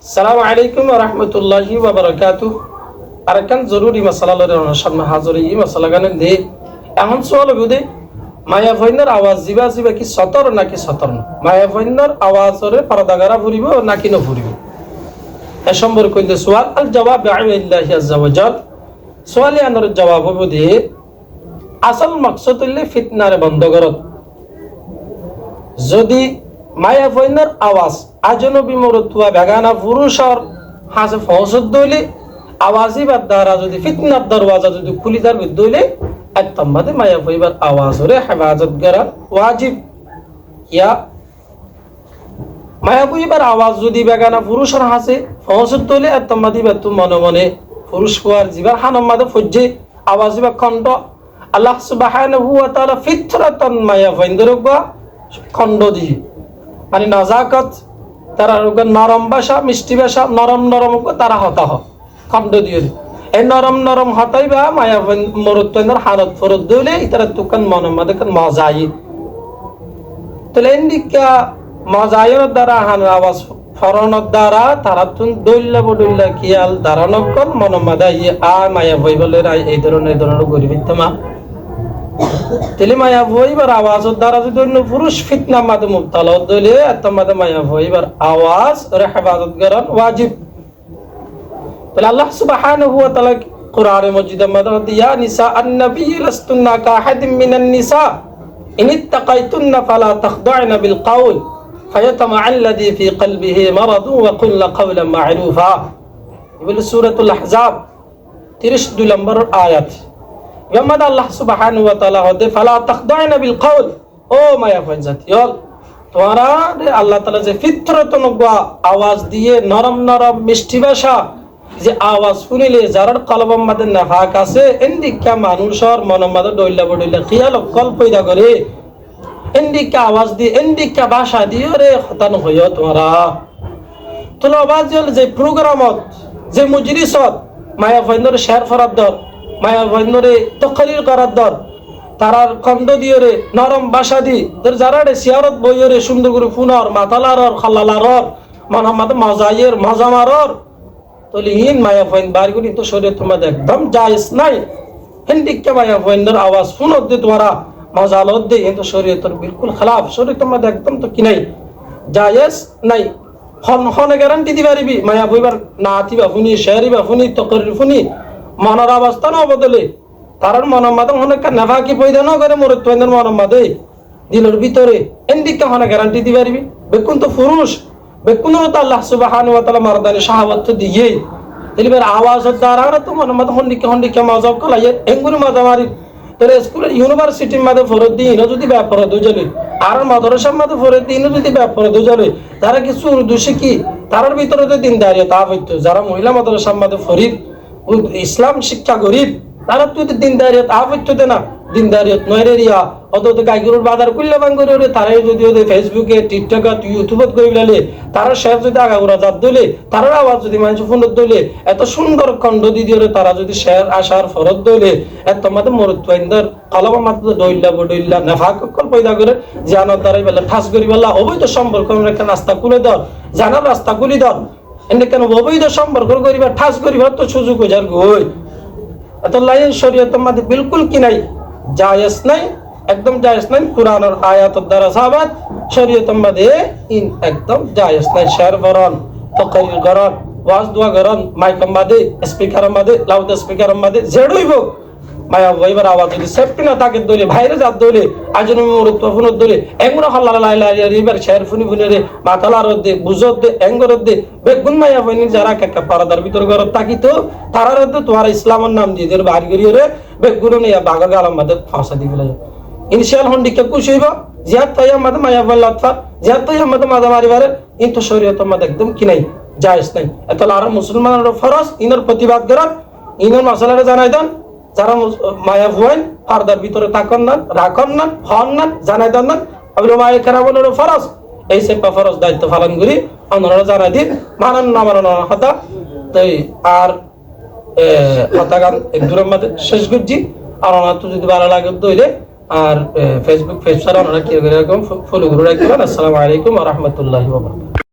আসসালামু আলাইকুম ওয়া রাহমাতুল্লাহি ওয়া বারাকাতুহু। আরেকখান জরুরি মাসালা লরে সামনে হাজির এই মাসালা গানে দে এমন সোয়াল বুদে মায়া ভৈন্যর আওয়াজ জিবা জিবা কি সতর নাকি সতর না, মায়া ভৈন্যর আওয়াজরে পরদাগারা ফুরিব নাকি না ফুরিব এ সম্পর্কে কইতে সোয়াল আল জবাব বিআইনিল্লাহি আযজা ওয়া জাল। সোয়ালে আনার জবাব বুদে আসল মাকসুদ হইলে ফিতনারে বন্ধ করত। যদি মায়া ভৈন্যর আওয়াজ আজনবী মরতুয়া বেগানা পুরুষর হাসে ফসদ দইলে আওয়াজি বাদ দ্বারা যদি ফিতনার দরওয়াজা যদি খুলি দার দইলে আত্মামাদে মায়া ভৈবার আওয়াজরে হেফাজত করা ওয়াজিব। ইয়া মায়া ভৈবার আওয়াজ যদি বেগানা পুরুষর হাসে ফসদ দইলে আত্মামাদি বাতু মনে মনে পুরুষ কুয়ার জিবার হানমাদে ফজ্জে আওয়াজি বা খণ্ড আল্লাহ সুবহানাহু ওয়া তাআলা ফিতরাতান মায়া ভৈন্দরগা খণ্ড দিয়ে মানে নাজাকত তারা নরম ভাষা মিষ্টি ভাষা নরম নরম তারা হতা খণ্ড দিয়ে এই নরম নরম হতাই বা মায়া মরুত্বের হালত ফরত দিলে তারা তুকান মনমাদে মজাই তাহলে এন্ডিকা মজাইয়ের দ্বারা হান আওয়াজ ফরণের দ্বারা তারা তুন দৈল্লা বদৈল্লা কিয়াল দ্বারা নকল মনমাদা আ মায়া ভই বলে এই ধরনের গরিব মা তেলে মায়া ভইবার আওয়াজের দ্বারা যদি অন্য পুরুষ ফিতনা মাদে মুবতালা হইলে আত্মামাদে মায়া ভইবার আওয়াজ ওর হেফাজত করার ওয়াজিব। তাহলে আল্লাহ সুবহানাহু ওয়া তাআলা কোরআনে মাজিদে মধ্যে ইয়া নিসা আন-নবী লাস্তুন্না কাহাদিম মিনান নিসা ইন ইত্তাকাইতুন্না ফালা তাখদা'না বিল কাউল ফায়াতামা'আল্লাযী ফি কলবিহি মারাদুন ওয়া কুল্লা কাওলান মা'রুফা। এগুলো সূরাতুল আহজাব 32 নম্বর আয়াত। ইয়ামাদ আল্লাহ সুবহানাহু ওয়া তাআলা হদে ফালা তাখদা'না বিল কাউল, ও মায়া ফজাতিয়ল তোমরা আল্লাহ তাআলা যে ফিতরতন আওয়াজ দিয়ে নরম নরম মিষ্টি ভাষা যে আওয়াজ শুনিলে যার কলবের মধ্যে নাফাক আছে এন্ডিকা মানুষের মনের মধ্যে ডইলা বডইলা খিয়াল কল পয়দা করে এন্ডিকা আওয়াজ দিয়ে এন্ডিকা ভাষা দিয়ে রে খতান হইও তোমরা তোলা আওয়াজ যে প্রোগ্রামত যে মজলিসত মায়া ফজনর শেয়ার ফরাদ দর মায়া ভৈন্যরে তকরির করার দর তারার খন্ড দিয়ে রে নরম ভাষা দি তোর যারা রে সিয়ারত বইরে সুন্দর করে ফুনর মাতালারর খালালারর মনমাদ মজাইয়ের মজামারর তলি হিন মায়া ভৈন বারগুলি তো শরীয়ত তোমাদের একদম জায়েজ নাই। হিন্দিকে মায়া ভৈন্যর আওয়াজ শুনত দে তোমরা মজালত দে কিন্তু শরীয়তের বিলকুল খেলাফ, শরীয়ত তোমাদের একদম তো কি নাই জায়েজ নাই। হনে গ্যারান্টি দিবারিবি মায়া ভৈবার না আতিবা ফুনি শেয়ারিবা ফুনি তকরির ফুনি মনের অবস্থা ন বদলে তার মনের মাধ্যম অনেক নেফাকি পয়দা ন করে মরুত্বের মনের মাঝে দিলের ভিতরে এন্দিকে হনে গ্যারান্টি দিতে পারবি বেকুন তো পুরুষ বেকুন তো আল্লাহ সুবহানাহু ওয়া তাআলা মারদানি শাহাওয়াত দিয়ে দিলবের আওয়াজের দ্বারা তো মনের মাঝে হন্ডিকে মজা কলাই এঙ্গুরি মজা মারি তাহলে স্কুল ইউনিভার্সিটির মাঝে ফরত দিই যদি ব্যাপারে দুজনে আর মাদ্রাসার মাঝে ফরত দিই যদি ব্যাপারে দুজনে তারা কিছু উর্দু শিখি তার ভিতরে তো দিনদারিয়া তা হইতো যারা মহিলা মাদ্রাসার মাঝে ফরিদ ইসলাম শিক্ষা গরিব তারা তুই দিনদারিয়ত আবদ্ধ না দিনদারিয়ত নয়রিয়া অত গাইগরুর বাজার কুল্লা বাঙ্গুরে তারাই যদি ওদের ফেসবুকে টিকটক ইউটিউবত গইলালে তারা শেয়ার যদি আগাগুড়া জাত দলে তারার আওয়াজ যদি মানুষ ফোনত দলে এত সুন্দর খণ্ড দিদিও তারা যদি শেয়ার আসার ফরত দলে এত মাত্র মরুত্বাইন্দার কলবা মাত্র দইল্লা বডইল্লা নেফাক পয়দা করে জানার দ্বারাই বেলা ঠাস করি বললা অবৈধ সম্পর্ক একটা রাস্তা খুলে দর জানার রাস্তা খুলি দর এনে কেন অবৈধ সম্পর্ক করিবা ঠাস করিবা তো সুযোগ যার গই এত লাইন শরীয়ত মধ্যে বিলকুল কি নাই জায়েজ নাই একদম জায়েজ নাই। কুরআনের আয়াতের দ্বারা সাবাত শরীয়তের মধ্যে ইন একদম জায়েজ নাই। শেয়ার করন তকরির করন ওয়াজ দোয়া করন মাইকের মধ্যে স্পিকারের মধ্যে লাউড স্পিকারের মধ্যে জেড়ইব মায়া ভইবার আওয়াজ যদি সেফটি না থাকে দলে বাইরে যাত দলে আজনমি মরুত্ব ফুনত দলে এঙ্গুরা হল্লা লাই লাই রিবার শেয়ার ফুনি ফুনি রে মাতালার দে বুজত দে এঙ্গর দে বেগুন মায়া ভইনি যারা কাকা পারাদার ভিতর ঘর তাকিতো তারার দে তোমার ইসলামের নাম দিয়ে দের বাড়ি করিয়ে রে বেগুন নিয়া বাগা গালার মধ্যে ফাঁসা দি ফেলে ইনশাআল হন্ডিকে খুশি হইব জিয়াত তাইয়া মধ্যে মায়া ভইল লাতফা জিয়াত তাইয়া মধ্যে মাদা মারিবারে কিন্তু শরীয়তের মধ্যে একদম কি নাই জায়েজ নাই। এত আর মুসলমানের ফরজ ইনর প্রতিবাদ করার ইনর মশলারে জানাই দেন যারা মায়া ভুয়াইন পারদার ভিতরে থাকুন না রাখুন না হন না জানাই দেন না আবার মায়া কেরাবনের ফরজ এই সেপা ফরজ দায়িত্ব পালন করি অন্যরা জানাই দিন মানান না মানান হতা তাই আর হতা গান এক দূরের মধ্যে শেষ করছি আর ওনার তো যদি ভালো লাগে দইলে আর ফেসবুক পেজ ছাড়া ওনারা কি এরকম ফলো করে রাখবেন। আসসালামু আলাইকুম ওয়া রাহমাতুল্লাহি ওয়া বারাকাতুহু।